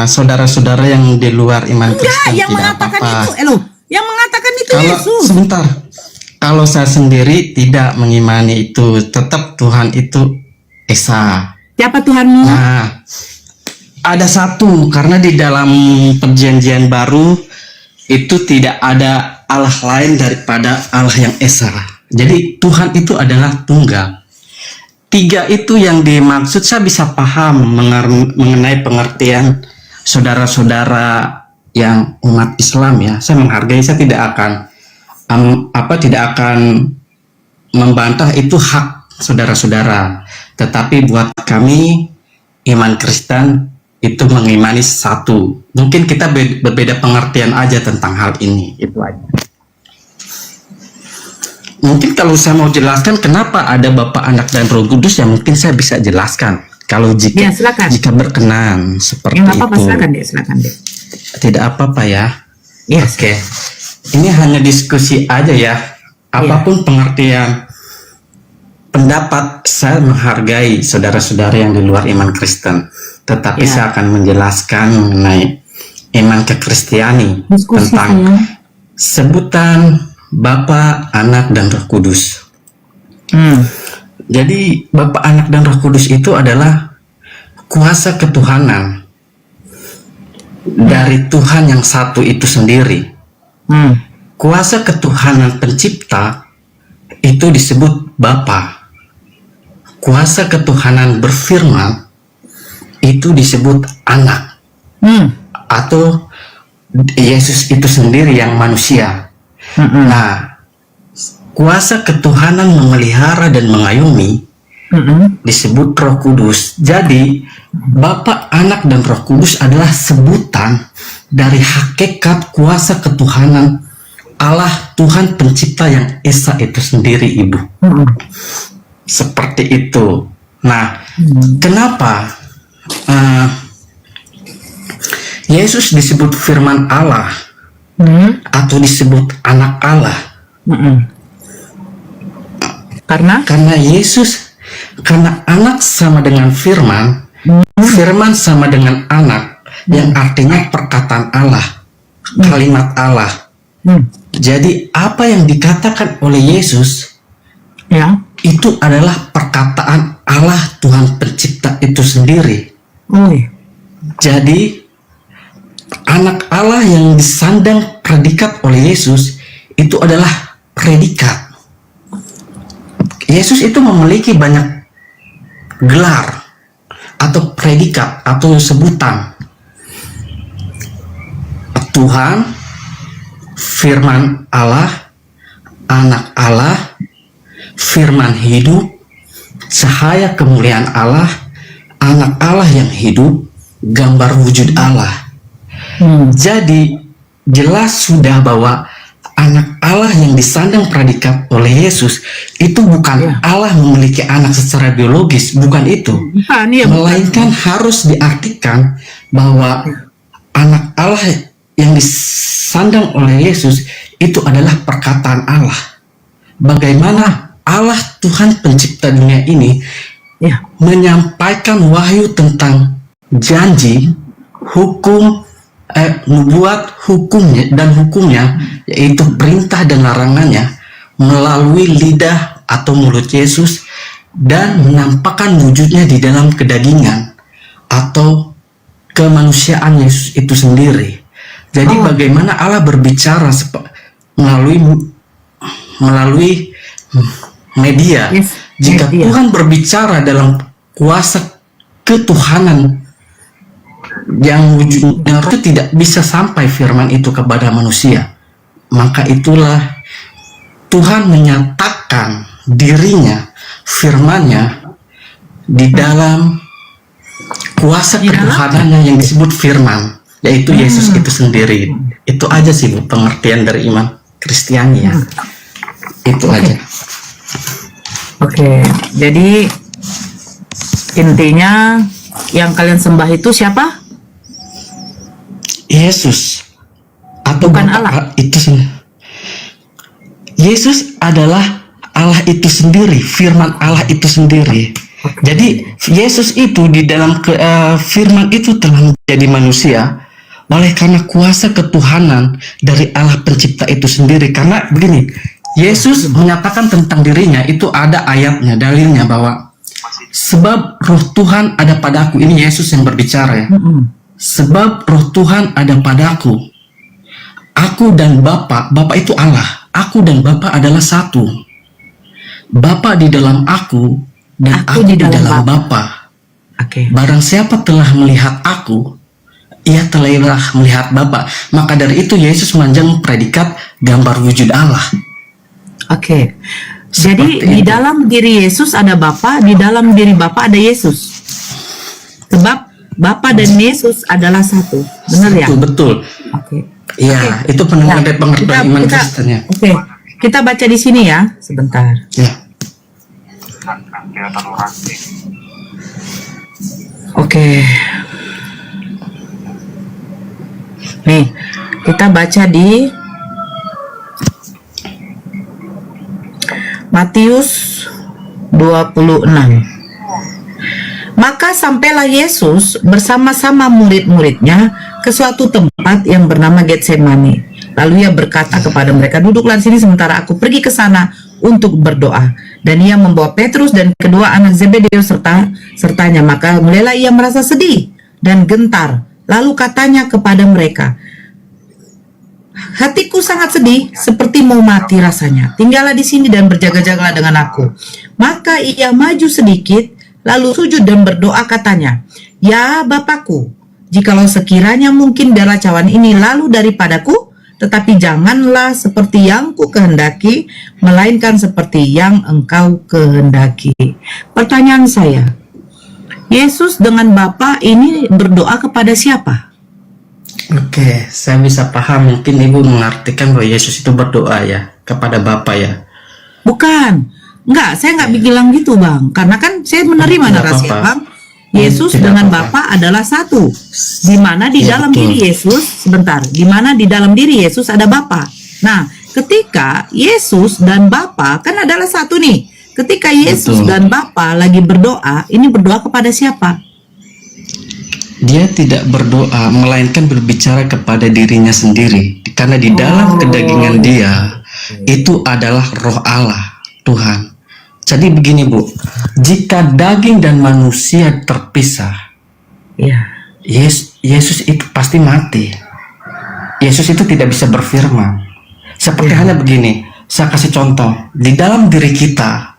saudara-saudara yang di luar iman Enggak, Kristen yang tidak mengatakan apa-apa. itu, yang mengatakan itu Kalau Yesus. sebentar, kalau saya sendiri tidak mengimani itu, tetap Tuhan itu Esa. Siapa Tuhanmu? Nah, ada satu, karena di dalam perjanjian baru itu tidak ada Allah lain daripada Allah yang Esa. Jadi Tuhan itu adalah tunggal. Tiga itu yang dimaksud, saya bisa paham mengenai pengertian saudara-saudara yang umat Islam ya. Saya menghargai, saya tidak akan membantah, itu hak saudara-saudara. Tetapi buat kami iman Kristen itu mengimani satu. Mungkin kita berbeda pengertian aja tentang hal ini, itu aja. Mungkin kalau saya mau jelaskan kenapa ada Bapa, Anak, dan Roh Kudus, ya mungkin saya bisa jelaskan. Kalau jika berkenan seperti ya, itu. Silakan deh. Tidak apa-apa ya. Yes. Oke. Ini hanya diskusi aja ya. Apapun pengertian pendapat, saya menghargai saudara-saudara yang di luar iman Kristen. Tetapi saya akan menjelaskan mengenai iman kekristiani tentang sebutan Bapa, Anak, dan Roh Kudus. Jadi Bapa, Anak, dan Roh Kudus itu adalah kuasa ketuhanan dari Tuhan yang satu itu sendiri. Kuasa ketuhanan pencipta itu disebut Bapa. Kuasa ketuhanan berfirman itu disebut Anak. Atau Yesus itu sendiri yang manusia. Nah, kuasa ketuhanan memelihara dan mengayomi disebut Roh Kudus. Jadi Bapa, Anak, dan Roh Kudus adalah sebutan dari hakikat kuasa ketuhanan Allah Tuhan pencipta yang Esa itu sendiri, Ibu. Seperti itu. Nah, kenapa Yesus disebut firman Allah atau disebut anak Allah? Karena Yesus, karena anak sama dengan firman, firman sama dengan anak, yang artinya perkataan Allah, kalimat Allah. Jadi apa yang dikatakan oleh Yesus itu adalah perkataan Allah Tuhan pencipta itu sendiri. Jadi anak Allah yang disandang predikat oleh Yesus itu adalah predikat. Yesus itu memiliki banyak gelar atau predikat atau sebutan. Tuhan, firman Allah, anak Allah, firman hidup, cahaya kemuliaan Allah, anak Allah yang hidup, gambar wujud Allah. Jadi jelas sudah bahwa anak Allah yang disandang predikat oleh Yesus itu bukan Allah memiliki anak secara biologis, bukan itu. Melainkan harus diartikan bahwa anak Allah yang disandang oleh Yesus itu adalah perkataan Allah. Bagaimana Allah Tuhan pencipta dunia ini menyampaikan wahyu tentang janji, hukum, membuat hukumnya dan hukumnya, yaitu perintah dan larangannya, melalui lidah atau mulut Yesus, dan menampakkan wujudnya di dalam kedagingan atau kemanusiaan Yesus itu sendiri. Jadi bagaimana Allah berbicara melalui media. Jika Tuhan berbicara dalam kuasa ketuhanan yang wujudnya itu tidak bisa sampai firman itu kepada manusia, maka itulah Tuhan menyatakan dirinya, firman-Nya di dalam kuasa ketuhanannya yang disebut firman, yaitu Yesus itu sendiri. Itu aja sih Bu, pengertian dari iman Kristiani ya. Itu aja. Oke, jadi intinya yang kalian sembah itu siapa? Yesus atau bukan Bapak Allah itu sendiri. Yesus adalah Allah itu sendiri, firman Allah itu sendiri. Jadi Yesus itu di dalam firman itu telah menjadi manusia oleh karena kuasa ketuhanan dari Allah pencipta itu sendiri. Karena begini, Yesus menyatakan tentang dirinya itu ada ayatnya, dalilnya bahwa sebab roh Tuhan ada padaku. Ini Yesus yang berbicara ya. Sebab roh Tuhan ada padaku. Aku dan Bapa itu Allah. Aku dan Bapa adalah satu. Bapa di dalam aku dan aku di dalam Bapa. Oke. Barang siapa telah melihat aku, ia telah melihat Bapa. Maka dari itu Yesus menjadi predikat gambar wujud Allah. Oke. Jadi Seperti di itu. dalam diri Yesus ada Bapa, di dalam diri Bapa ada Yesus. Sebab Bapa dan Yesus adalah satu. Benar ya? Betul. Oke. Iya, itu pengertian Nah, pengertian iman Kristen ya. Oke. Kita baca di sini ya, sebentar. Ya. Oke. Nih, kita baca di Matius 26. Maka sampailah Yesus bersama-sama murid-muridnya ke suatu tempat yang bernama Getsemani. Lalu ia berkata kepada mereka, "Duduklah di sini sementara aku pergi ke sana untuk berdoa." Dan ia membawa Petrus dan kedua anak Zebedeus sertanya. Maka mulailah ia merasa sedih dan gentar. Lalu katanya kepada mereka, "Hatiku sangat sedih, seperti mau mati rasanya. Tinggallah di sini dan berjaga-jagalah dengan aku." Maka ia maju sedikit, lalu sujud dan berdoa katanya, "Ya Bapakku, jikalau sekiranya mungkin biarlah cawan ini lalu daripadaku, tetapi janganlah seperti yang ku kehendaki, melainkan seperti yang engkau kehendaki." Pertanyaan saya, Yesus dengan Bapa ini berdoa kepada siapa? Oke, saya bisa paham. Mungkin Ibu mengartikan bahwa Yesus itu berdoa ya kepada Bapa ya. Bukan. Enggak, saya nggak bilang gitu, Bang. Karena kan saya menerima Tidak narasi apa-apa. Bang. Yesus Tidak dengan apa-apa. Bapa adalah satu. Di mana di Ya, dalam betul. diri Yesus, sebentar, di mana di dalam diri Yesus ada Bapa. Nah, ketika Yesus dan Bapa kan adalah satu nih. Ketika Yesus Betul. dan Bapa lagi berdoa, ini berdoa kepada siapa? Dia tidak berdoa, melainkan berbicara kepada dirinya sendiri. Karena di dalam kedagingan dia, itu adalah roh Allah, Tuhan. Jadi begini Bu, jika daging dan manusia terpisah, Ya. Yesus itu pasti mati. Yesus itu tidak bisa berfirman. Seperti hanya begini, saya kasih contoh. Di dalam diri kita,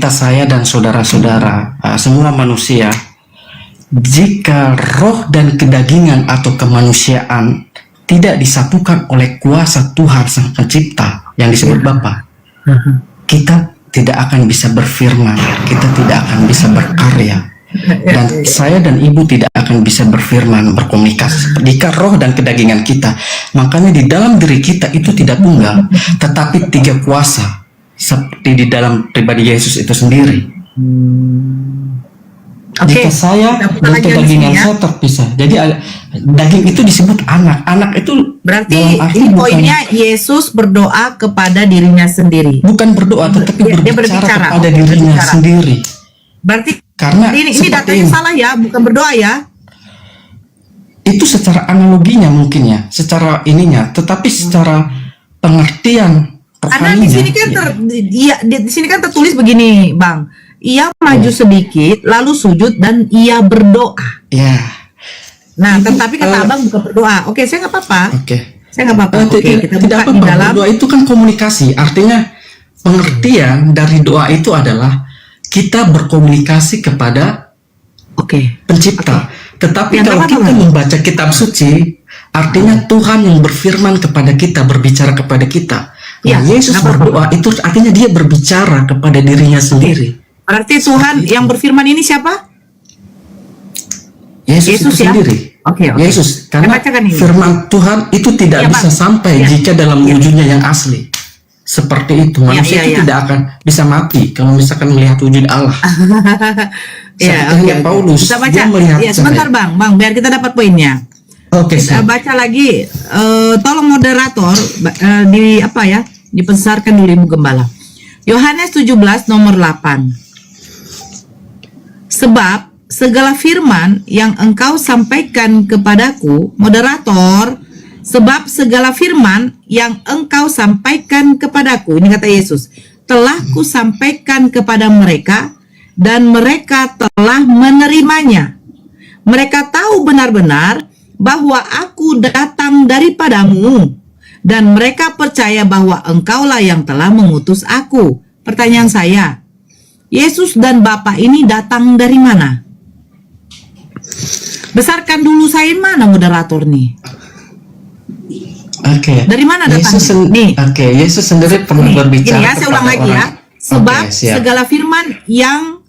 saya dan saudara-saudara, semua manusia, jika roh dan kedagingan atau kemanusiaan tidak disatukan oleh kuasa Tuhan Sang Pencipta yang disebut Bapa, kita tidak akan bisa berfirman, kita tidak akan bisa berkarya, dan saya dan Ibu tidak akan bisa berfirman, berkomunikasi jika roh dan kedagingan kita. Makanya di dalam diri kita itu tidak tunggal, tetapi tiga kuasa, seperti di dalam pribadi Yesus itu sendiri. Jika saya dan kedagingan saya terpisah, jadi daging itu disebut anak. Anak itu Berarti dalam arti ini bukan, poinnya Yesus berdoa kepada dirinya sendiri. bukan berdoa, tetapi Dia berbicara berbicara. kepada Oke, dirinya berbicara. sendiri. Berarti Karena ini seperti datanya ini. salah ya, bukan berdoa ya. Itu secara analoginya mungkin ya, secara ininya, tetapi secara pengertian Karena di sini kan di sini kan tertulis begini, Bang. Ia maju sedikit, lalu sujud dan ia berdoa. ya. Nah, Itu, tetapi kata Abang bukan berdoa. Oke, saya nggak apa-apa. Oke. Saya nggak apa-apa. Oke, kita Tidak buka di apa-apa. dalam. Berdoa itu kan komunikasi. Artinya pengertian dari doa itu adalah kita berkomunikasi kepada Oke. Pencipta. Tetapi Yang kalau apa-apa, kita Bang? membaca kitab suci, artinya Tuhan yang berfirman kepada kita, berbicara kepada kita. Ya, Nah, Yesus nggak apa-apa. berdoa itu artinya dia berbicara kepada dirinya sendiri. Berarti Tuhan yang berfirman ini siapa? Yesus Yesus itu ya? sendiri. Oke, oke. Yesus, Saya karena bacakan ini. firman Tuhan itu tidak Ya, bisa Bang. sampai Ya. jika dalam Ya. wujudnya yang asli. Seperti itu, manusia ya, itu ya. tidak akan bisa mati kalau misalkan melihat wujud Allah. Ya, Seperti oke. Paulus, Kita baca. dia melihat Ya, sebentar, saya. Bang, biar kita dapat poinnya. Oke, Kita siap. baca lagi. Tolong moderator di apa ya? Dibesarkan dulu Ibu Gembala. Yohanes 17 nomor 8. Sebab segala firman yang engkau sampaikan kepadaku, moderator, sebab segala firman yang engkau sampaikan kepadaku, ini kata Yesus, telah kusampaikan kepada mereka dan mereka telah menerimanya. Mereka tahu benar-benar bahwa aku datang daripadamu dan mereka percaya bahwa engkaulah yang telah mengutus aku. Pertanyaan saya, Yesus dan Bapa ini datang dari mana? Besarkan dulu saya mana moderator nih? Oke. Dari mana datangnya? Nih. Oke, Yesus sendiri pernah berbicara Gini ya, saya ulang kepada lagi ya. orang. Sebab Oke, siap. segala firman yang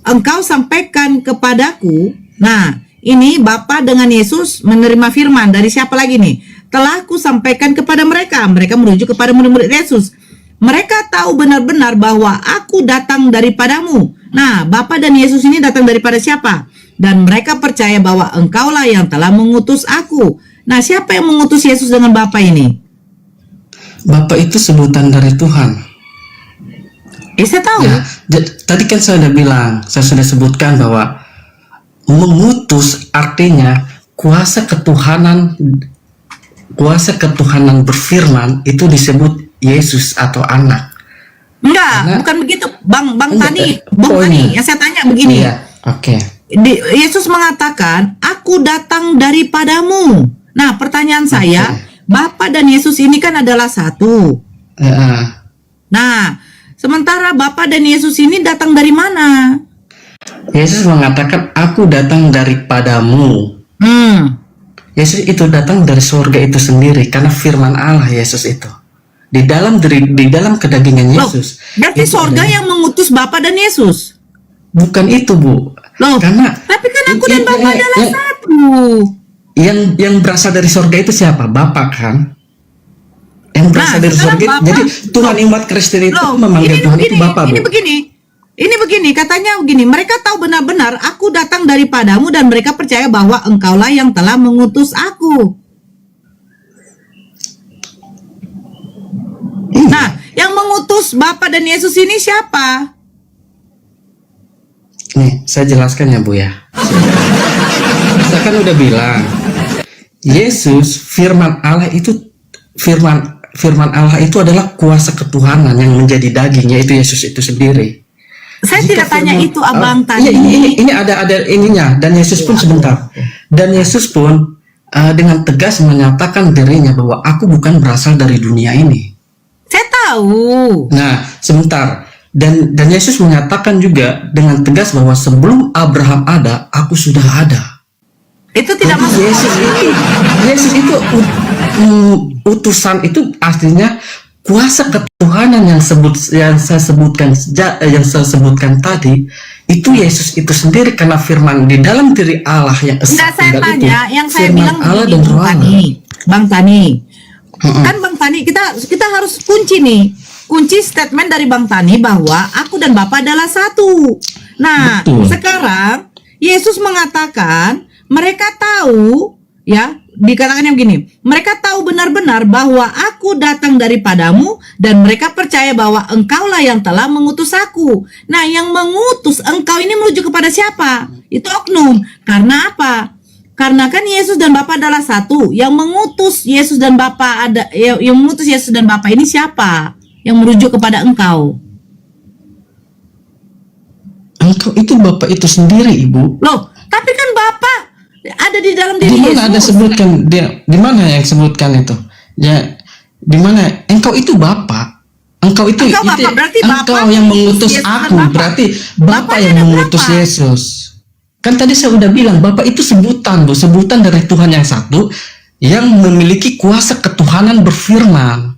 engkau sampaikan kepadaku. Nah, ini Bapa dengan Yesus menerima firman dari siapa lagi nih? Telah ku sampaikan kepada mereka. Mereka merujuk kepada murid-murid Yesus. Mereka tahu benar-benar bahwa aku datang daripadamu. Nah, Bapa dan Yesus ini datang daripada siapa? Dan mereka percaya bahwa engkaulah yang telah mengutus aku. Nah, siapa yang mengutus Yesus dengan Bapa ini? Bapa itu sebutan dari Tuhan. Saya tahu. Ya, tadi kan saya sudah sebutkan bahwa mengutus artinya kuasa ketuhanan berfirman itu disebut Yesus atau anak. Enggak, bukan begitu, Bang Tani. Yang saya tanya begini. Iya, oke. Yesus mengatakan, aku datang daripadamu. Nah, pertanyaan saya, Bapa dan Yesus ini kan adalah satu. Nah, sementara Bapa dan Yesus ini datang dari mana? Yesus mengatakan, aku datang daripadamu. Yesus itu datang dari surga itu sendiri karena firman Allah Yesus itu. Di dalam kedagingan Yesus. Berarti surga yang mengutus Bapa dan Yesus. Bukan itu, Bu. Tapi kan aku dan Bapa adalah satu. Yang berasal dari surga itu siapa? Bapa kan? Yang berasal dari surga. Jadi Tuhan umat Kristen itu memanggil Tuhan itu Bapa, Bu. Ini begini, katanya begini, mereka tahu benar-benar aku datang daripadamu dan mereka percaya bahwa engkaulah yang telah mengutus aku. Nah, yang mengutus Bapa dan Yesus ini siapa? Nih, saya jelaskan ya, Bu ya. Saya kan udah bilang, Yesus, firman Allah itu adalah kuasa ketuhanan yang menjadi daging, yaitu Yesus itu sendiri. Saya tidak tanya itu, Abang tadi. Ini ada ininya, dan Yesus pun sebentar. Dan Yesus pun dengan tegas menyatakan dirinya bahwa aku bukan berasal dari dunia ini. Saya tahu. Nah, sebentar. Dan Yesus menyatakan juga dengan tegas bahwa sebelum Abraham ada, aku sudah ada. Itu tidak masuk. Yesus itu utusan itu artinya kuasa ketuhanan yang saya sebutkan tadi itu Yesus itu sendiri karena firman di dalam diri Allah yang esa tunggal itu. Yang saya bilang Allah dan Roh Allah. Bang Tani. Kan Bang Tani kita harus kunci statement dari Bang Tani bahwa aku dan Bapa adalah satu. Nah, betul. Sekarang Yesus mengatakan mereka tahu ya, dikatakannya begini, mereka tahu benar-benar bahwa aku datang daripadamu dan mereka percaya bahwa engkaulah yang telah mengutus aku. Nah, yang mengutus engkau ini merujuk kepada siapa? Itu oknum. Karena apa? Karena kan Yesus dan Bapa adalah satu. Yang mengutus Yesus dan Bapa yang mengutus Yesus dan Bapa ini siapa? Yang merujuk kepada engkau. Engkau itu Bapa itu sendiri, Ibu. Loh, tapi kan Bapa ada di dalam diri Yesus. Di mana ada sebutkan dia? Di mana yang sebutkan itu? Ya, di mana? Engkau itu Bapa. Engkau itu Bapa, berarti engkau Bapa yang mengutus Yesus aku. Berarti Bapa Bapanya yang ada mengutus berapa? Yesus. Kan tadi saya udah bilang Bapa itu sebutan, Bu, sebutan dari Tuhan yang satu yang memiliki kuasa ketuhanan berfirman.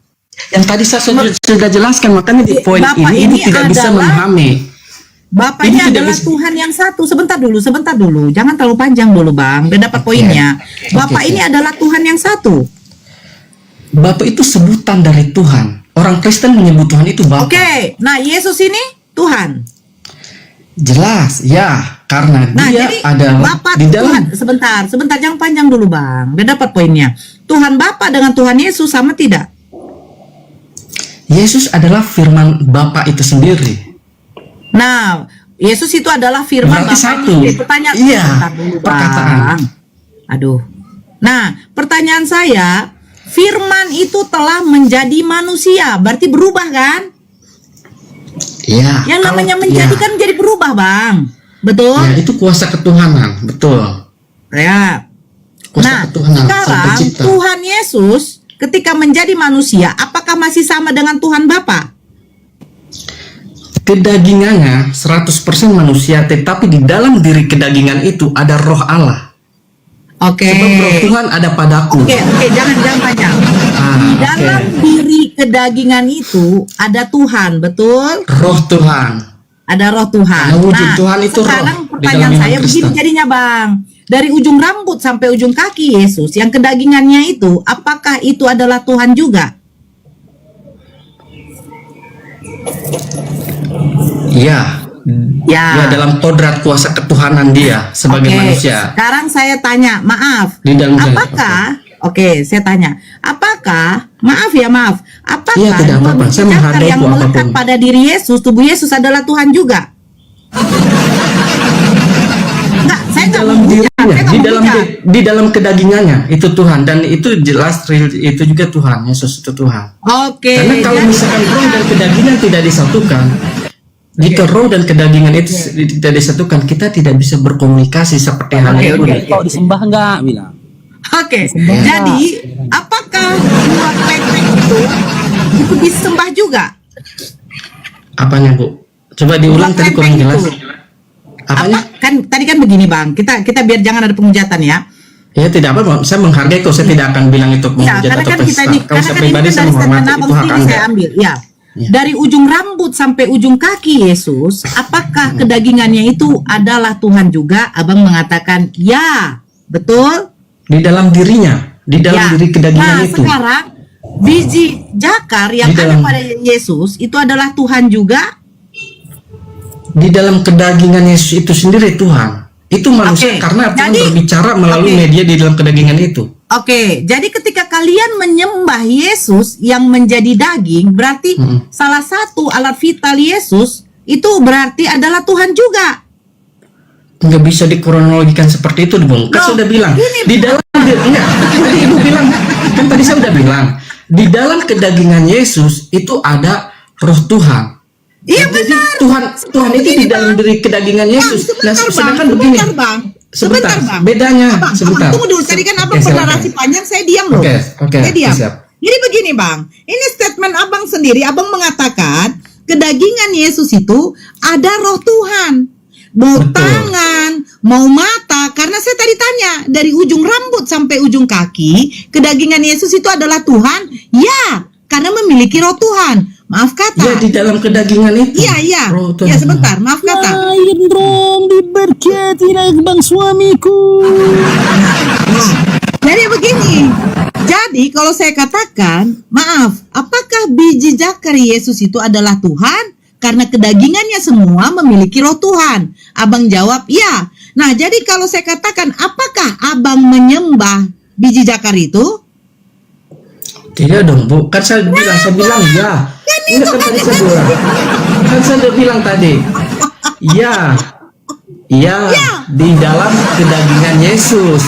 Yang tadi saya sudah jelaskan, makanya di poin Bapa ini tidak bisa memahami. Bapaknya adalah Tuhan yang satu. Sebentar dulu. Jangan terlalu panjang dulu, Bang. Biar dapat poinnya. Bapak ini adalah Tuhan yang satu. Bapak itu sebutan dari Tuhan. Orang Kristen menyebut Tuhan itu Bapa. Oke. Nah, Yesus ini Tuhan. Jelas, ya. Karena dia jadi adalah Bapa di dalam. Tuhan. Sebentar. Jangan panjang dulu, Bang. Biar dapat poinnya. Tuhan Bapa dengan Tuhan Yesus sama tidak? Yesus adalah firman Bapa itu sendiri. Nah, Yesus itu adalah firman Berarti Bapa. satu. Pertanyaan. Iya, Bentar dulu, perkataan. Bang. Aduh. Nah, pertanyaan saya, firman itu telah menjadi manusia, berarti berubah kan? Iya. Yang kalau- namanya menjadi iya. kan jadi berubah, Bang. Betul? Ya, itu kuasa ketuhanan, betul. Ya. Kuasa Nah, ketuhanan, Sang sekarang Pencipta. Tuhan Yesus ketika menjadi manusia, apakah masih sama dengan Tuhan Bapa? Kedagingannya 100% manusia, tetapi di dalam diri kedagingan itu ada roh Allah. Oke. Sebab roh Tuhan ada padaku. Oke, jangan panjang. Ah, Di oke. dalam diri kedagingan itu ada Tuhan, betul? Roh Tuhan. Ada roh Tuhan. Karena wujud Tuhan itu sekarang roh di pertanyaan dalam iman saya begini Kristen. jadinya, Bang. Dari ujung rambut sampai ujung kaki Yesus, yang kedagingannya itu, apakah itu adalah Tuhan juga? Iya. Ya. Ya, dalam kodrat kuasa ketuhanan dia sebagai Oke, manusia. sekarang saya tanya, maaf. Di dalam Apakah, saya tanya, apakah, maaf, apakah Iya, tidak dua apa-apa. biji Saya zakar menghargai yang itu melekat apapun. pada diri Yesus, tubuh Yesus adalah Tuhan juga? Enggak, saya Di nggak dalam mau hujat, dirinya, saya nggak mau hujat. di dalam kedagingannya itu Tuhan, dan itu jelas real, itu juga Tuhan. Yesus itu Tuhan. Oke, Karena kalau jadi- misalkan roh dan kedagingan tidak disatukan, jika roh dan kedagingan itu tidak disatukan, kita tidak bisa berkomunikasi seperti halnya Oke. itu. Kau disembah enggak bilang? Oke, jadi apakah dua klekeng itu disembah juga? Apanya, Bu? Coba diulang Dua tadi kurang klekeng jelas. itu. Apanya? Kan tadi kan begini, Bang. Kita biar jangan ada penghujatan ya. Ya tidak apa, saya menghargai kok, saya tidak akan bilang itu Ya, menghujat karena atau kan kita pesta. ini, Kalau karena saya kan ini pribadi kan saya dari statement menghormati Abang itu hak sendiri Anda. saya ambil. Ya. Ya. Dari ujung rambut sampai ujung kaki Yesus, apakah kedagingannya itu adalah Tuhan juga? Abang mengatakan ya, betul? Di dalam dirinya, di dalam Ya. diri kedagingan Nah, itu. sekarang biji zakar yang Di ada dalam- pada Yesus itu adalah Tuhan juga. Di dalam kedagingan Yesus itu sendiri Tuhan. Itu manusia Oke. karena Tuhan Jadi- berbicara melalui Oke. media di dalam kedagingan itu. Oke, jadi ketika kalian menyembah Yesus yang menjadi daging, berarti salah satu alat vital Yesus itu berarti adalah Tuhan juga. Nggak bisa dikronologikan seperti itu, Bung. Kan Loh, saya udah bilang ini, di dalam enggak, tadi Ibu bilang, kan tadi saya udah bilang di dalam kedagingan Yesus itu ada Roh Tuhan. Iya, Jadi benar. Tuhan itu di dalam diri kedagingan Yesus. Nah, sedangkan begini. Sebentar, bedanya sebentar. Tunggu dulu, tadi kan abang Oke, silakan. bernarasi panjang, saya diam loh. Oke, Saya diam. siap. Jadi begini, Bang, ini statement abang sendiri, abang mengatakan kedagingan Yesus itu ada Roh Tuhan. Mau Betul. tangan, mau mata, karena saya tadi tanya dari ujung rambut sampai ujung kaki, kedagingan Yesus itu adalah Tuhan. Ya, karena memiliki Roh Tuhan. Maaf Ya, kata. di dalam kedagingan itu. Iya. Roh Tuhan. Ya, sebentar, maaf kata. Lain dong diberkati bang suamiku. Jadi begini. Jadi kalau saya katakan, maaf, apakah biji zakar Yesus itu adalah Tuhan? Karena kedagingannya semua memiliki Roh Tuhan. Abang jawab, ya. Nah, jadi kalau saya katakan, apakah abang menyembah biji zakar itu? Tidak dong, Bu. Kan saya bilang ya. Enggak, kan tadi saya bilang. Kan saya udah bilang tadi. Ya. Ya, di dalam kedagingan Yesus.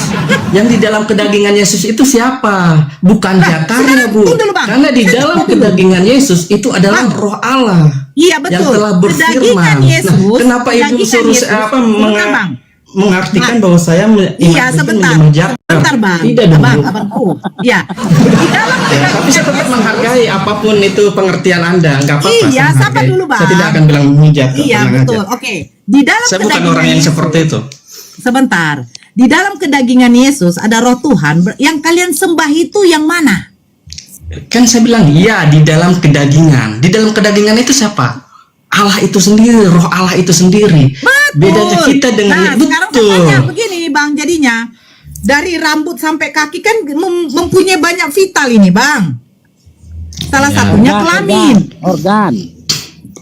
Yang di dalam kedagingan Yesus itu siapa? Bukan zakarnya, Bu. tunggu dulu, Bang. Karena di dalam kedagingan Yesus itu adalah Roh Allah. Iya, Yang betul. telah berfirman. Kedagingan Yesus. Nah, kenapa Ibu kedagingan suruh Yesus. Sebentar, Bang. mengartikan bahwa saya Iya, sebentar. Sebentar, Bang. Tidak dong, Bu. Abangku. Ya. Di dalam Ya, tapi saya tetap menghargai apapun itu pengertian Anda, nggak apa-apa. Iya, saya sabar menghargai. dulu, Bang. Saya tidak akan bilang menghujat. Iya, tenang betul. aja. Oke. Di dalam Saya bukan kedagingan orang yang Yesus- seperti itu. Sebentar. Di dalam kedagingan Yesus ada Roh Tuhan. Yang kalian sembah itu yang mana? Kan saya bilang, iya, di dalam kedagingan. Di dalam kedagingan itu siapa? Allah itu sendiri, Roh Allah itu sendiri. Betul. Bedanya kita dengan Nah, sekarang saya betul. tanya begini, Bang, jadinya dari rambut sampai kaki kan mempunyai banyak vital ini, Bang. Salah Ya. satunya kelamin. Organ.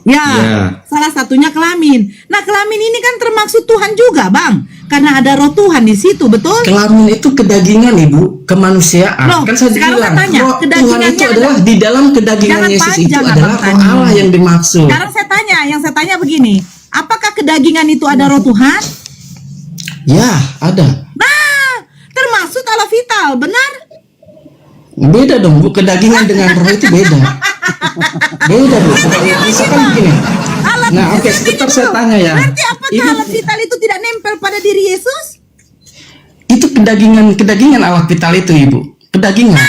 Ya, Ya. salah satunya kelamin. Nah, kelamin ini kan termaksud Tuhan juga, Bang. Karena ada Roh Tuhan di situ, betul? Kelamin itu kedagingan, Ibu, kemanusiaan. Loh, Kan saya sekarang bilang, saya tanya, Roh Tuhan kedagingannya itu adalah di dalam kedagingan Jangan Yesus itu panjang, adalah Abang Roh tanya. Allah yang dimaksud. Sekarang saya tanya, yang saya tanya begini, Apakah kedagingan itu ada roh Tuhan? Ya, ada. Nah, termasuk Allah vital, benar? Beda dong, Bu. Kedagingan dengan roh itu beda. Beda, Bu. Misalkan begini. Alat Nah, oke, vital sebentar itu, saya tanya ya. Berarti apakah Ini- alat vital itu tidak nempel pada diri Yesus? Itu kedagingan alat vital itu, Ibu. Kedagingan.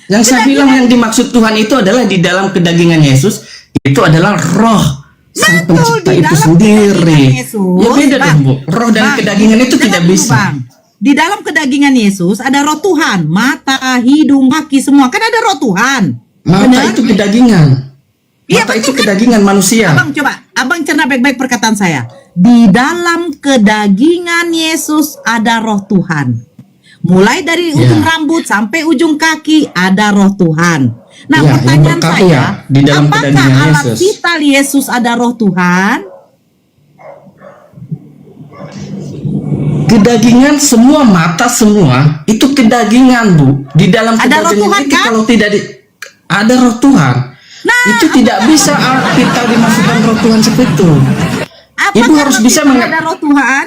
Yang saya bilang yang dimaksud Tuhan itu adalah di dalam kedagingan Yesus itu adalah roh sang Betul, pencipta di itu dalam sendiri. kedagingan Yesus, Ya beda Bang. dong, Bu. Roh dan Bang, kedagingan itu dengar tidak dulu, bisa. Bang. Di dalam kedagingan Yesus ada roh Tuhan, mata, hidung, kaki semua. Kan ada roh Tuhan. Mata Benar? itu kedagingan. Iya, Mata betul itu kan? kedagingan manusia. Abang coba, abang cerna baik-baik perkataan saya. Di dalam kedagingan Yesus ada roh Tuhan. Mulai dari ujung rambut sampai ujung kaki ada roh Tuhan. Nah, Ya, yang pertanyaan berkata saya, ya, di dalam apakah kedagingan alat Yesus. vital Yesus ada roh Tuhan? Kedagingan semua, mata semua itu kedagingan, Bu. Di dalam Ada roh kedagingan Tuhan, itu kan? kalau tidak ada roh Tuhan, Nah, itu tidak bisa alat vital dimasukkan roh Tuhan seperti itu. Apakah Ibu harus roh bisa vital ada roh Tuhan?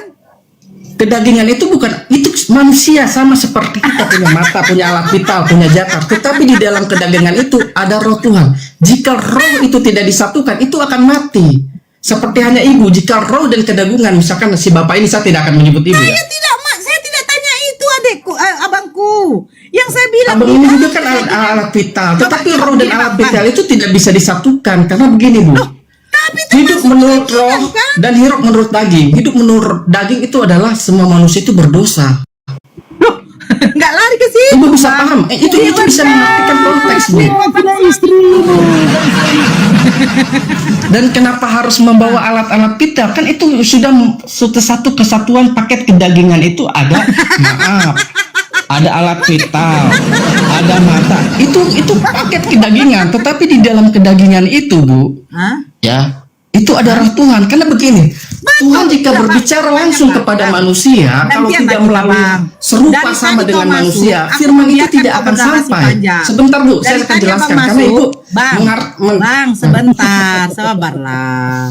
Kedagingan itu bukan, itu manusia sama seperti kita, punya mata, punya alat vital, punya jakar. Tetapi di dalam kedagingan itu ada roh Tuhan. Jika roh itu tidak disatukan, itu akan mati. Seperti hanya ibu, jika roh dan kedagingan, misalkan si bapak ini, saya tidak akan menyebut ibu ya. Saya tidak tanya itu adekku, abangku. Yang saya bilang Abang di ini dalam juga kan kedagingan- alat vital. Coba, Tetapi coba roh dan begini, alat Bang. vital itu tidak bisa disatukan. Karena begini, Bu. Tapi Hidup termasuk menurut kedagingan, roh kan? dan hidup menurut daging. Hidup menurut daging itu adalah semua manusia itu berdosa. Loh, nggak lari ke situ. Ibu bisa Bang. paham? Itu Iya, bisa benar. mengartikan konteks, Bu. Tidak istrimu. Dan kenapa harus membawa alat-alat vital? Kan itu sudah satu kesatuan paket kedagingan itu ada, maaf, ada alat vital, ada mata. Itu paket kedagingan. Tetapi di dalam kedagingan itu, Bu, Hah? ya, itu ada roh Tuhan. Karena begini, Tuhan jika Sudah, berbicara Bang. langsung Bang. kepada manusia, kalau Gantian tidak lagi, melalui Bang. serupa Dari sama tadi dengan kau masuk, manusia, aku firman itu membiarkan tidak kau akan bernarasi sampai. panjang. Sebentar, Bu, Dari saya akan tadi abang jelaskan. Karena masuk, Ibu Bang, sebentar, sabarlah.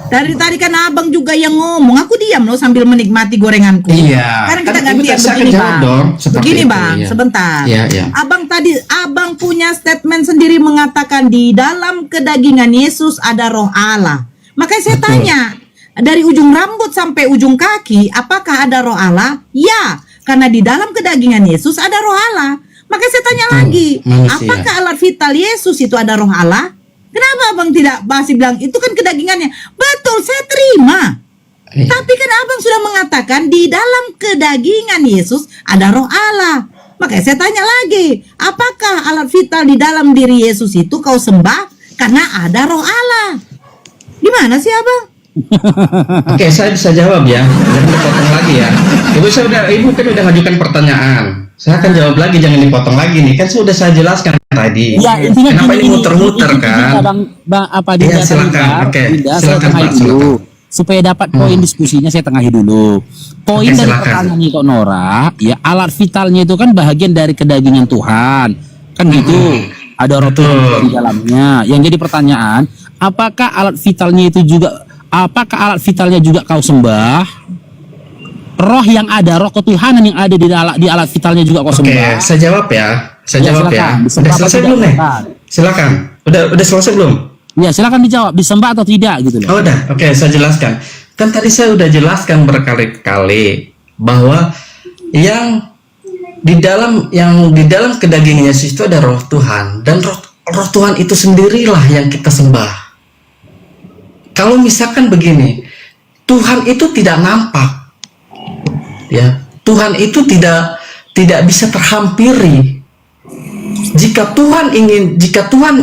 Dari tadi kan abang juga yang ngomong, aku diam loh sambil menikmati gorenganku. Iya. Sekarang kita Kan gantian Ibu saya akan begini, jawab Bang. dong, seperti Begini, itu, Bang, iya. sebentar. Iya, iya. Abang punya statement sendiri mengatakan di dalam kedagingan Yesus ada roh Allah. Makanya saya Betul. tanya, dari ujung rambut sampai ujung kaki, apakah ada roh Allah? Ya, karena di dalam kedagingan Yesus ada roh Allah. Makanya saya tanya Betul, lagi, manusia. apakah alat vital Yesus itu ada roh Allah? Kenapa abang tidak masih bilang itu kan kedagingannya? Betul, saya terima. Iya. Tapi kan abang sudah mengatakan di dalam kedagingan Yesus ada roh Allah. Makanya saya tanya lagi, apakah alat vital di dalam diri Yesus itu kau sembah karena ada roh Allah? Gimana sih abang? Oke, saya bisa jawab ya. Jangan dipotong lagi ya. Ibu kan udah ngajukan pertanyaan. Saya akan jawab lagi, jangan dipotong lagi nih. Kan sudah saya jelaskan tadi. Ya, intinya Kenapa gini, ini muter-muter kan? Bang, apa Iya, Dinda silakan. Dinda, Oke, Dinda, saya silakan, tengahi Pak, dulu. silakan. Supaya dapat poin diskusinya saya tengahi dulu. Poin Oke, dari silakan. pertanyaannya kok Nora, ya alat vitalnya itu kan bahagian dari kedagingan Tuhan. Kan gitu. Ada roh Tuhan Betul. di dalamnya. Yang jadi pertanyaan, apakah alat vitalnya juga kau sembah? Roh yang ada, roh ketuhanan yang ada di alat vitalnya juga kau Oke, sembah. saya jawab ya. Saya Ya, jawab silakan. ya. Disembah Udah apa selesai tidak, belum nih? silakan. Silakan. Udah selesai belum? Ya, silakan dijawab, disembah atau tidak gitu loh. Oh, udah. Oke, saya jelaskan. Kan tadi saya udah jelaskan berkali-kali bahwa yang di dalam kedagingan Yesus itu ada roh Tuhan, dan roh Tuhan itu sendirilah yang kita sembah. Kalau misalkan begini, Tuhan itu tidak nampak. Ya, Tuhan itu tidak bisa terhampiri. Jika Tuhan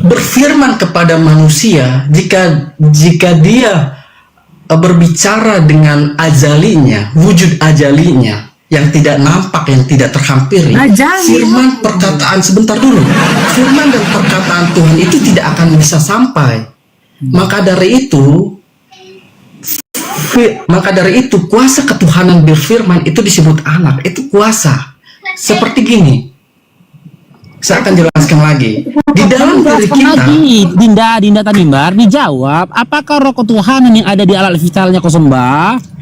berfirman kepada manusia, jika dia berbicara dengan azalinya, wujud azalinya yang tidak nampak, yang tidak terhampiri, Ajali. firman perkataan sebentar dulu, firman dan perkataan Tuhan itu tidak akan bisa sampai. Maka dari itu kuasa ketuhanan berfirman itu disebut anak, itu kuasa. Seperti gini, Saya akan jelaskan lagi. Di dalam diri Jelaskan kita, lagi, Dinda Tanimbar, dijawab, apakah roh ketuhanan yang ada di alat vitalnya kau sembah?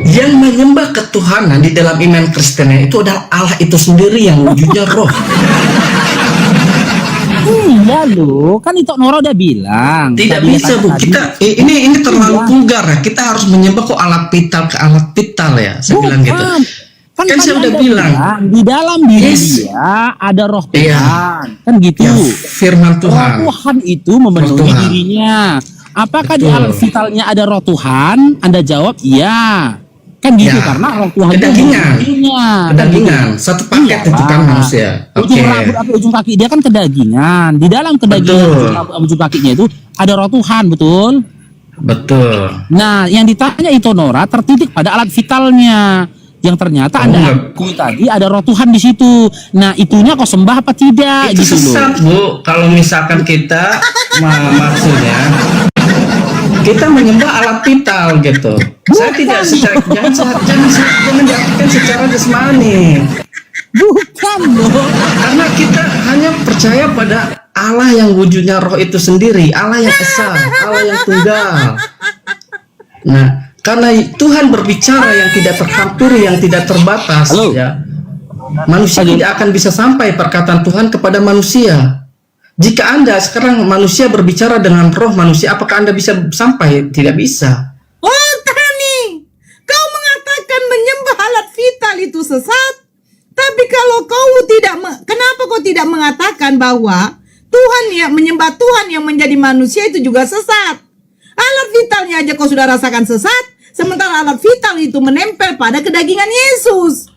yang menyembah ketuhanan di dalam iman Kristennya itu adalah Allah itu sendiri yang wujudnya roh. Iya loh, kan itu Nora udah bilang. Tidak Tadi bisa Bu, tadi. kita ini terlalu Iya. vulgar ya. Kita harus menyembah kok alat vital ke alat vital ya. Saya bilang gitu. Kan tadi saya udah Anda bilang. di dalam diri Yes. dia ada roh Iya. Tuhan, kan gitu. Ya, firman Tuhan. Roh Tuhan itu memenuhi Roh Tuhan. dirinya. Apakah di Betul. alat vitalnya ada roh Tuhan? Anda jawab iya. Kan gitu, Ya. karena roh Tuhan itu Kedagingan. memenuhi dirinya. Kan Kedagingan, gitu. satu paket itu kan Iyalah. manusia. Ujung Oke. rambut atau ujung kaki dia kan kedagingan. Di dalam kedagingan Betul. ujung rambut sama ujung kakinya itu ada roh Tuhan, betul? Betul. Nah, yang ditanya itu Nora tertitik pada alat vitalnya. Yang ternyata Anda enggak. akui tadi ada roh Tuhan di situ. Nah, itunya kau sembah apa tidak Itu gitu loh. sesat Bu, kalau misalkan kita maksudnya kita menyembah alat vital gitu. Saya tidak secara jangan diartikan secara jasmani. Bukan loh. Karena kita hanya percaya pada Allah yang wujudnya roh itu sendiri, Allah yang esa, Allah yang tunggal. Nah, karena Tuhan berbicara yang tidak terhampiri, yang tidak terbatas, Halo. ya. Manusia Halo. tidak akan bisa sampai perkataan Tuhan kepada manusia. Jika Anda sekarang manusia berbicara dengan roh manusia, apakah Anda bisa sampai? Tidak bisa. Oh, Tani, kau mengatakan menyembah alat vital itu sesat. Tapi kalau kau kenapa kau tidak mengatakan bahwa Tuhan yang menyembah Tuhan yang menjadi manusia itu juga sesat? Alat vitalnya aja kau sudah rasakan sesat, sementara alat vital itu menempel pada kedagingan Yesus.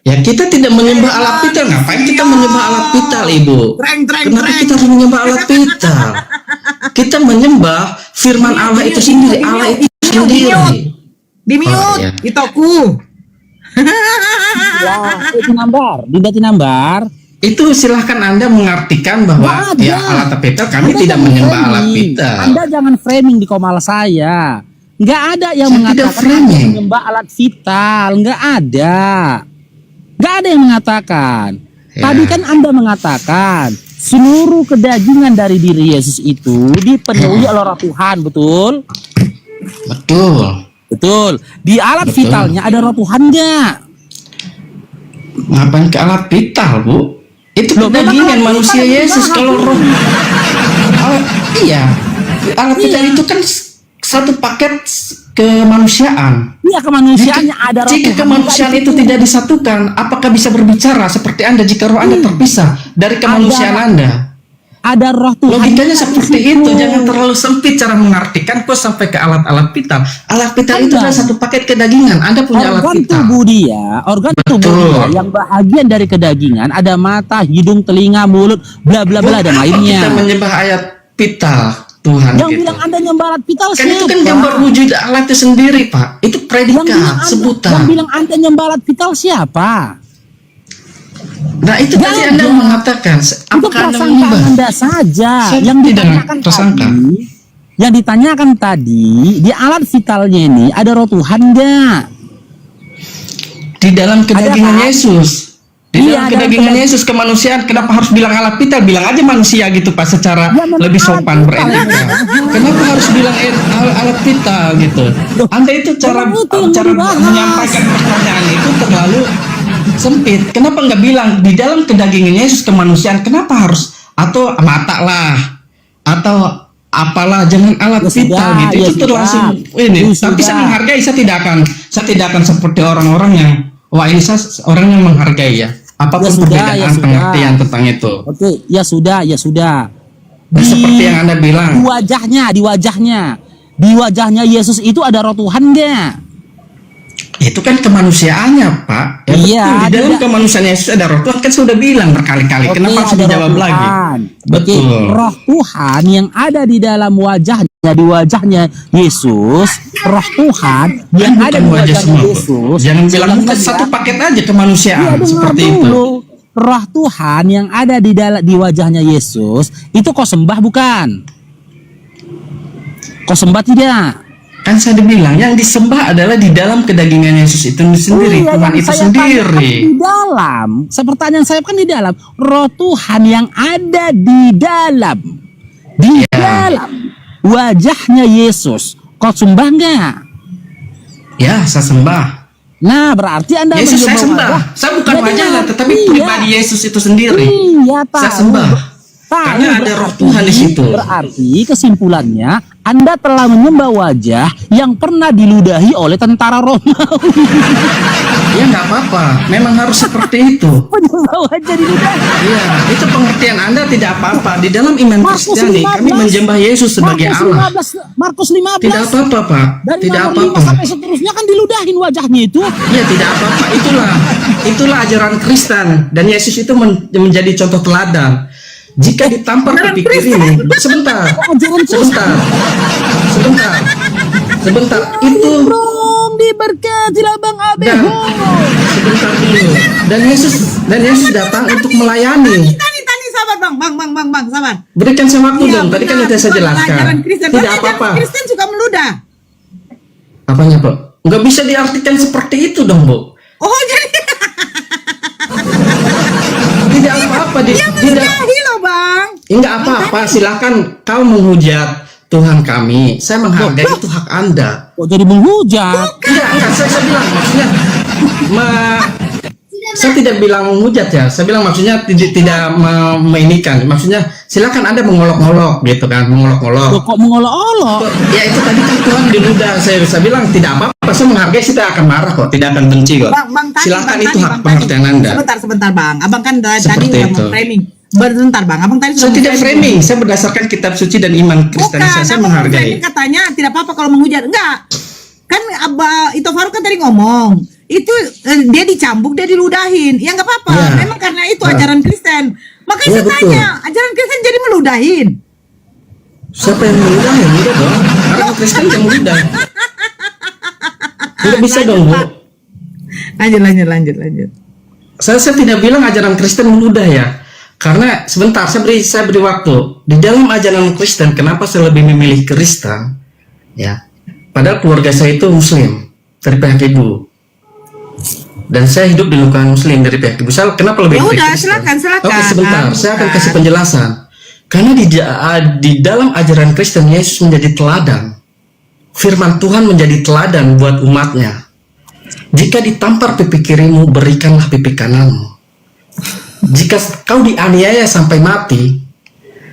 Ya kita tidak menyembah alat vital. Ngapain kita menyembah alat vital, Ibu? Kenapa kita harus menyembah alat vital? Kita menyembah firman Allah itu sendiri. Allah itu sendiri. Di mute, Oh, iya. Itoku. Ya, Dinda Tinambar. Itu silahkan Anda mengartikan bahwa Nggak ada. ya alat vital kami Anda tidak jangan menyembah alat framing. vital. Anda jangan framing di komal saya. Nggak ada yang Saya tidak mengatakan framing. Anda menyembah alat vital. Nggak ada. Nggak ada yang mengatakan. Ya. Tadi kan Anda mengatakan seluruh kedagingan dari diri Yesus itu dipenuhi oleh roh Tuhan, betul? Betul. Betul. Di alat Betul. vitalnya ada roh Tuhan nggak? Ngapain ke alat vital, Bu? Itu Loh, memang kedagingan alat manusia vital yang Yesus. dibahas, Kalau Bu. roh, iya, alat vital Iya. itu kan satu paket kemanusiaan. Iya, kemanusiaannya ada roh Jika Tuhan kemanusiaan nggak di itu situ? tidak disatukan, apakah bisa berbicara seperti Anda jika roh Anda terpisah dari kemanusiaan Anda? Ada roh Tuhan. Logikanya nggak di seperti situ? itu. Jangan terlalu sempit cara mengartikan kok sampai ke alat-alat vital. Alat vital itu Anda. adalah satu paket kedagingan. Anda punya alat Organ vital. tubuh dia, organ tubuh Betul. dia yang bahagian dari kedagingan ada mata, hidung, telinga, mulut, bla bla bla dan Bukan lainnya. kita menyembah ayat vital Tuhan Yang gitu. bilang Anda nyembah alat vital Kan itu kan siapa? gambar wujud alat itu sendiri, Pak. Itu Yang bilang predikat, Anda, sebutan. yang bilang Anda nyembah alat vital siapa? Nah, itu Nggak tadi ada. Anda mengatakan Itu apakah Anda prasangkaan menyembah? Anda saja. Saya Yang tidak ditanyakan prasangka. tadi, yang ditanyakan tadi di alat vitalnya ini ada roh Tuhan nggak? Di dalam kedagingan kan? Yesus. Di Iya, dalam dalam kedagingan kedaging- Yesus kemanusiaan, kenapa harus bilang alat vital? Bilang aja manusia gitu, Pak, secara Ya, memang lebih alat sopan vital. beretika. Kenapa harus bilang alat vital gitu? Loh, Anda itu cara memang itu yang cara dibahas. menyampaikan pertanyaan itu terlalu sempit. Kenapa nggak bilang di dalam kedagingan Yesus kemanusiaan? Kenapa harus atau mata lah atau apalah, jangan alat Ya vital sudah, gitu. ya Itu tuh sudah. langsung ini. Ya Tapi sudah. saya menghargai, saya tidak akan seperti orang-orang yang wah ini saya orang yang menghargai ya. Apapun Ya sudah, perbedaan ya sudah. pengertian tentang itu. Oke, ya sudah, ya sudah. Dan seperti yang Anda Di bilang, wajahnya wajahnya Yesus itu ada roh Tuhan nggak? itu kan kemanusiaannya, Pak. Ya, Iya, betul. Di dalam tidak. kemanusiaan Yesus ada roh Tuhan, kan sudah bilang berkali-kali. Oke, Kenapa harus ada roh dijawab lagi? Tuhan. Oke, Betul. roh Tuhan yang ada di dalam wajahnya, di wajahnya Yesus, roh Tuhan yang Kan ada bukan di wajah wajahnya semua, Bu. Yesus. Jangan bilang Yang bukan bilang, satu paket aja iya, kemanusiaan dengar seperti itu. dulu. Roh Tuhan yang ada di wajahnya Yesus itu kau sembah bukan? Kau sembah tidak? Kan saya dibilang yang disembah adalah di dalam kedagingan Yesus itu sendiri, Iya, Tuhan yang itu saya sendiri. tanyakan di dalam. Pertanyaan saya kan di dalam. Roh Tuhan yang ada di dalam. Di Ya. dalam. Wajahnya Yesus. Kau sembah nggak? Ya, saya sembah. Nah, berarti Anda Yesus saya menyembah sembah. wajah. Saya bukan Jadi, wajahnya, tetapi iya. pribadi Yesus itu sendiri. Iya, Saya tahu. sembah. Tahu, Karena ada Roh berarti- Tuhan di situ. Berarti kesimpulannya Anda telah menyembah wajah yang pernah diludahi oleh tentara Romawi. Ya nggak apa-apa, memang harus seperti itu. Menyembah wajah diludahi. Iya, itu pengertian Anda tidak apa-apa. Di dalam iman Markus Kristiani, kami 15. menyembah Yesus sebagai Allah. Markus 15. Tidak apa-apa, Pak. Dari Tidak nomor 5 apa-apa. sampai seterusnya kan diludahin wajahnya itu. Ya tidak apa-apa. Itulah ajaran Kristen, dan Yesus itu menjadi contoh teladan. Jika ditampar pipi kirimu, sebentar, itu Belum diberkatilah Bang dan Abeho. sebentar dulu. Dan Yesus datang untuk melayani. Tani, sabar bang, sabar. Berikan saya waktu Iya, dong. Tadi kan benar. sudah saya Itu adalah jelaskan. ajaran Kristen. Tidak Tapi ajaran apa-apa. Kristen suka meludah. Apanya, Pak? Nggak bisa diartikan seperti itu dong, Bu. Oh jadi Tidak apa-apa. dia Tidak. meludahi loh bang. Enggak apa-apa. Silakan kau menghujat Tuhan kami. Saya menghargai itu hak Anda. Kok jadi menghujat? Enggak, saya bilang maksudnya saya tidak bilang menghujat ya. Saya bilang maksudnya tidak meinikan. Maksudnya silakan Anda mengolok-olok gitu kan, Loh, mengolok-olok. kok mengolok-olok? Ya itu tadi kan Tuhan diludah. Saya bilang tidak apa-apa. Saya menghargai, saya akan marah kok, tidak akan benci kok. Bang Tani, Silakan Bang itu Tani, hak Bang pengertian Tani. Anda. Sebentar bang. Abang kan tadi Seperti udah itu. framing. Bentar bang, abang tadi Saya sudah tidak framing. Saya berdasarkan kitab suci dan iman Kristen. Bukan, Saya abang menghargai. framing katanya tidak apa-apa kalau menghujat. Enggak. Kan Abah itu Faruk kan tadi ngomong itu dia dicambuk, dia diludahin. Ya nggak apa-apa. Ya. Memang karena itu Nah. ajaran Kristen. Makanya Ya, saya betul. tanya, ajaran Kristen jadi meludahin. Siapa yang meludah? Ya udah dong. Orang Kristen yang meludah. Tidak bisa dong, Bu. Lanjut. Saya tidak bilang ajaran Kristen meludah ya. Karena sebentar saya beri waktu. Di dalam ajaran Kristen, kenapa saya lebih memilih Kristen? Ya. Padahal keluarga saya itu Muslim dari pihak ibu. Dan saya hidup di lingkungan Muslim dari pihak ibu. Saya kenapa lebih Ya memilih udah, Kristen? silakan. Oke, sebentar. Saya akan Bukan. kasih penjelasan. Karena di dalam ajaran Kristen, Yesus menjadi teladan. Firman Tuhan menjadi teladan buat umatnya. Jika ditampar pipi kirimu, berikanlah pipi kananmu. Jika kau dianiaya sampai mati,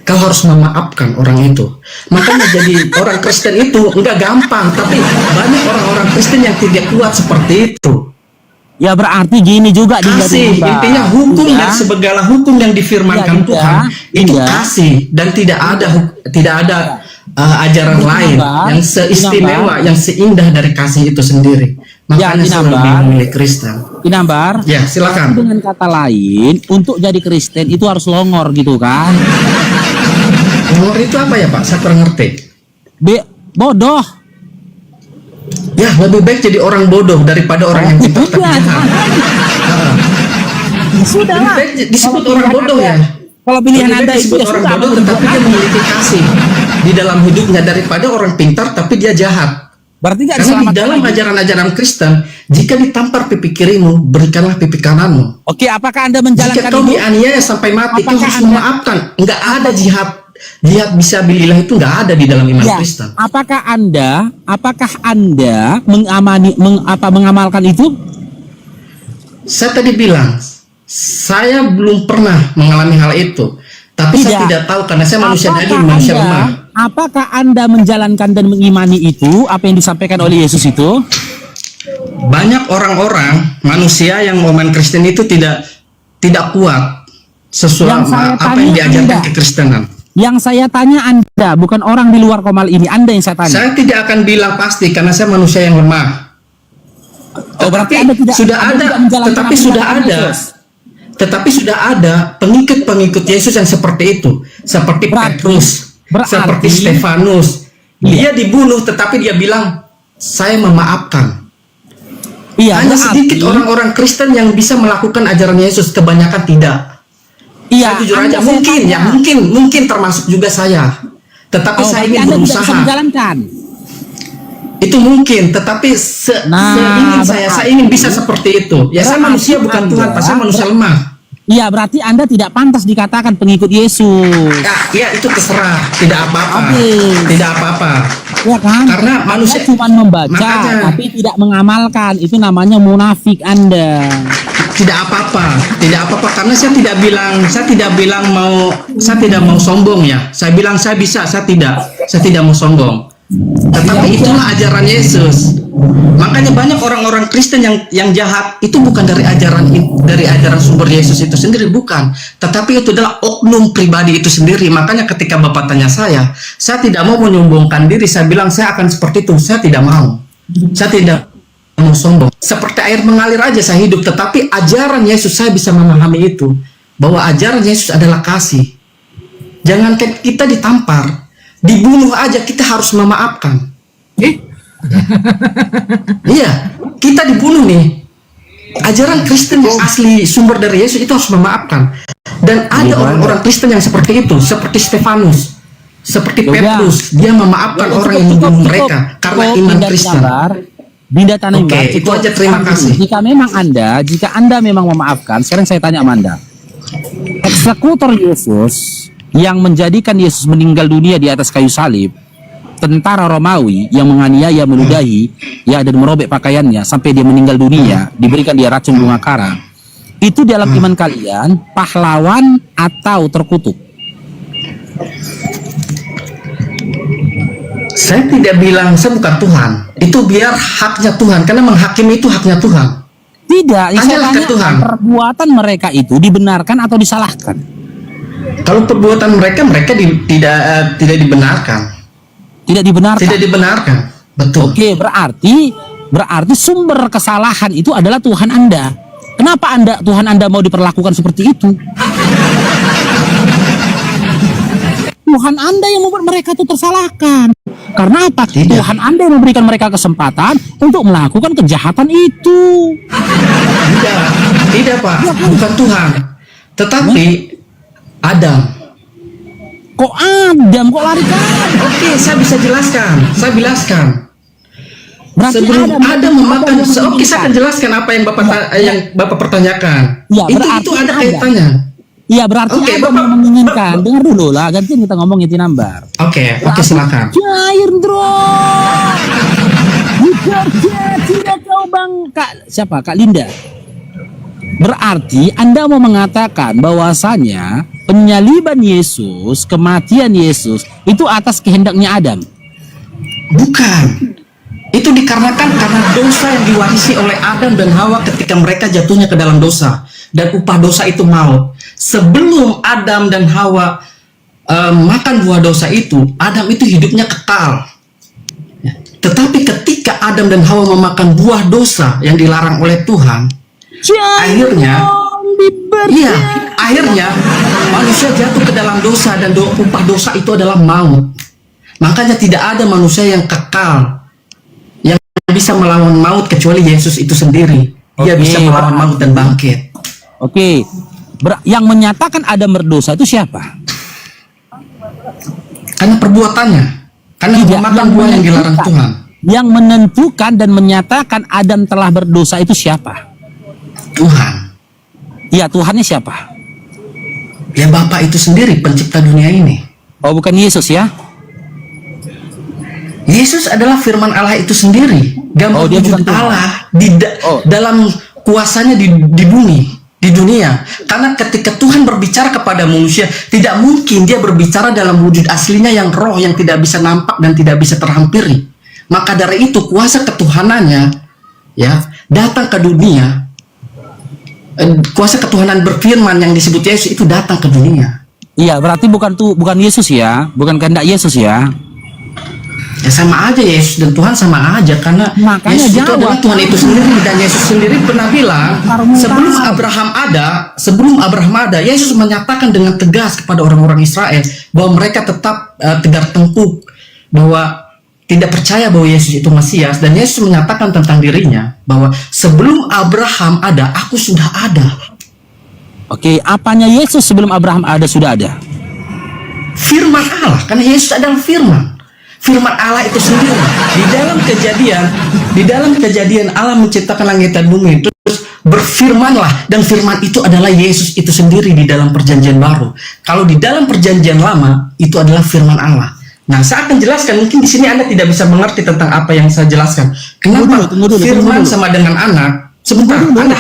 kau harus memaafkan orang itu. Makanya jadi orang Kristen itu enggak gampang, tapi banyak orang-orang Kristen yang tidak kuat seperti itu. Ya berarti gini juga Kasih, intinya hukum Iya. dan segala hukum yang difirmankan Iya, Tuhan itu iya. kasih, dan tidak ada ajaran Ini lain Nambah, yang seistimewa, yang seindah dari kasih itu sendiri. Ya, Makanya ini saya Nambah. lebih memilih Kristen. Inambar. Ya, silakan. Dengan kata lain, untuk jadi Kristen itu harus longor gitu kan? Nomor itu apa ya Pak? Saya kurang ngerti. Bodoh. Ya, lebih baik jadi orang bodoh daripada orang yang pintar tapi Bukan. jahat. Sudah Lebih lah. baik disebut orang bodoh ya. Kalau pilihan Lebih Anda baik itu disebut ya orang sudah, bodoh tetapi dia memiliki kasih di dalam hidupnya daripada orang pintar tapi dia jahat. berarti nggak Karena di diselamatkan dalam lagi. ajaran-ajaran Kristen, jika ditampar pipi kirimu, berikanlah pipi kananmu. Oke, apakah Anda Jika menjalankan kau itu? dianiaya sampai mati, kau Apakah harus Anda- memaafkan. Enggak ada jihad bisa bilillah itu enggak ada di dalam iman Ya, Kristen. apakah Anda mengamalkan itu? Saya tadi bilang, saya belum pernah mengalami hal itu. Tapi saya tidak tahu karena saya manusia daging, manusia lemah. Apakah Anda menjalankan dan mengimani itu apa yang disampaikan oleh Yesus itu? Banyak orang-orang manusia yang iman Kristen itu tidak kuat sesuai Yang saya apa yang tanya diajarkan Anda. kekristenan. Yang saya tanya Anda, bukan orang di luar Komal ini. Anda yang saya tanya. Saya tidak akan bilang pasti karena saya manusia yang lemah. Oh, berarti Tetapi Anda tidak- sudah Anda ada, tidak menjalankan tetapi apa yang sudah dilakukan ada, Yesus. tetapi sudah ada pengikut-pengikut Yesus yang seperti itu, seperti Petrus, seperti Stefanus. Dia dibunuh, tetapi dia bilang, saya memaafkan. Iya, Hanya berarti- sedikit orang-orang Kristen yang bisa melakukan ajaran Yesus, kebanyakan tidak. Iya, Saya jujur Anda aja, saya mungkin tanya. ya, mungkin termasuk juga saya. Tetapi Oh, saya berarti ingin Anda tidak bisa berusaha. menjalankan. Itu mungkin, tetapi saya ingin bisa seperti itu. Ya saya manusia bukan Tuhan, Pak. Saya manusia lemah. Iya, berarti Anda tidak pantas dikatakan pengikut Yesus. Ya itu terserah, tidak apa-apa. Tidak apa-apa. Ya kan? Karena manusia cuma membaca makanya, tapi tidak mengamalkan. Itu namanya munafik Anda. tidak apa-apa karena saya tidak mau sombong ya. Saya bilang saya bisa, saya tidak mau sombong. Tetapi itulah ajaran Yesus. Makanya banyak orang-orang Kristen yang jahat itu bukan dari ajaran sumber Yesus itu sendiri, bukan, tetapi itu adalah oknum pribadi itu sendiri. Makanya ketika Bapak tanya saya tidak mau menyombongkan diri. Saya bilang saya akan seperti itu. Saya tidak mau sombong. Seperti air mengalir aja saya hidup, tetapi ajaran Yesus saya bisa memahami itu, bahwa ajaran Yesus adalah kasih. Jangankan kita ditampar, dibunuh aja kita harus memaafkan. Iya, kita dibunuh nih. Ajaran Kristen yang asli sumber dari Yesus itu harus memaafkan. Dan ada orang-orang Kristen yang seperti itu, seperti Stefanus, seperti Petrus, dia memaafkan orang yang membunuh mereka karena iman Kristen. Binda Tanimbar, itu aja, terima kasih. Jika Anda memang memaafkan, sekarang saya tanya sama Anda. Eksekutor Yesus yang menjadikan Yesus meninggal dunia di atas kayu salib, tentara Romawi yang menganiaya, meludahi, ya, dan merobek pakaiannya sampai dia meninggal dunia, diberikan dia racun bunga kara. Itu dalam iman kalian pahlawan atau terkutuk? Saya tidak bilang saya bukan Tuhan. Itu biar haknya Tuhan, karena menghakimi itu haknya Tuhan. Tidak, tanyalah ke Tuhan. Perbuatan mereka itu dibenarkan atau disalahkan? Kalau perbuatan mereka tidak dibenarkan. Tidak dibenarkan. Tidak dibenarkan. Betul. Oke, berarti sumber kesalahan itu adalah Tuhan Anda. Kenapa Tuhan Anda mau diperlakukan seperti itu? Tuhan Anda yang membuat mereka itu tersalahkan. Karena apa? Tidak. Tuhan Anda yang memberikan mereka kesempatan untuk melakukan kejahatan itu. Tidak Pak, bukan Tuhan. Tetapi Adam. Kok Adam? Kok lari kan? Oke, saya bisa jelaskan. Berarti Sebelum Adam memakan, oke, saya akan jelaskan apa yang Bapak pertanyakan. Ya, itu ada kaitannya. Iya, berarti Adam yang menginginkan. Dengar dulu lah, gantian kita ngomong Tinambar. Oke, silakan. Cair tidak kau bang Kak Linda. Berarti Anda mau mengatakan bahwasanya penyaliban Yesus, kematian Yesus itu atas kehendaknya Adam? Bukan. Itu dikarenakan karena dosa yang diwarisi oleh Adam dan Hawa ketika mereka jatuhnya ke dalam dosa, dan upah dosa itu maut. Sebelum Adam dan Hawa makan buah dosa itu, Adam itu hidupnya kekal. Tetapi ketika Adam dan Hawa memakan buah dosa yang dilarang oleh Tuhan, akhirnya manusia jatuh ke dalam dosa, dan upah dosa itu adalah maut. Makanya tidak ada manusia yang kekal yang bisa melawan maut kecuali Yesus itu sendiri. Dia bisa melawan maut dan bangkit. Oke. Yang menyatakan Adam berdosa itu siapa? Karena perbuatannya, karena memakan buah yang dilarang Tuhan. Yang menentukan dan menyatakan Adam telah berdosa itu siapa? Tuhan. Iya, Tuhannya siapa? Ya, Bapa itu sendiri, pencipta dunia ini. Oh, bukan Yesus ya? Yesus adalah firman Allah itu sendiri, gambar wujud Allah dalam kuasanya di bumi, di dunia. Karena ketika Tuhan berbicara kepada manusia, tidak mungkin dia berbicara dalam wujud aslinya yang roh, yang tidak bisa nampak dan tidak bisa terhampiri. Maka dari itu kuasa ketuhanannya ya datang ke dunia. Kuasa ketuhanan berfirman yang disebut Yesus itu datang ke dunia. Iya, berarti bukan Yesus ya, bukan kehendak Yesus ya. Ya sama aja, Yesus dan Tuhan sama aja, karena makanya Yesus itu adalah Tuhan itu sendiri. Dan Yesus sendiri pernah bilang sebelum Abraham ada, Yesus menyatakan dengan tegas kepada orang-orang Israel bahwa mereka tetap tegar tengkuk bahwa tidak percaya bahwa Yesus itu Mesias. Dan Yesus menyatakan tentang dirinya bahwa sebelum Abraham ada, aku sudah ada. Oke, apanya Yesus sebelum Abraham ada sudah ada? Firman Allah, karena Yesus adalah firman. firman Allah itu sendiri. Di dalam kejadian Allah menciptakan langit dan bumi, terus berfirmanlah, dan firman itu adalah Yesus itu sendiri di dalam perjanjian baru. Kalau di dalam perjanjian lama itu adalah firman Allah. Nah, saya akan jelaskan, mungkin di sini Anda tidak bisa mengerti tentang apa yang saya jelaskan. Kenapa Tunggu dulu, firman tunggu dulu. sama dengan anak? Sebentar, Anda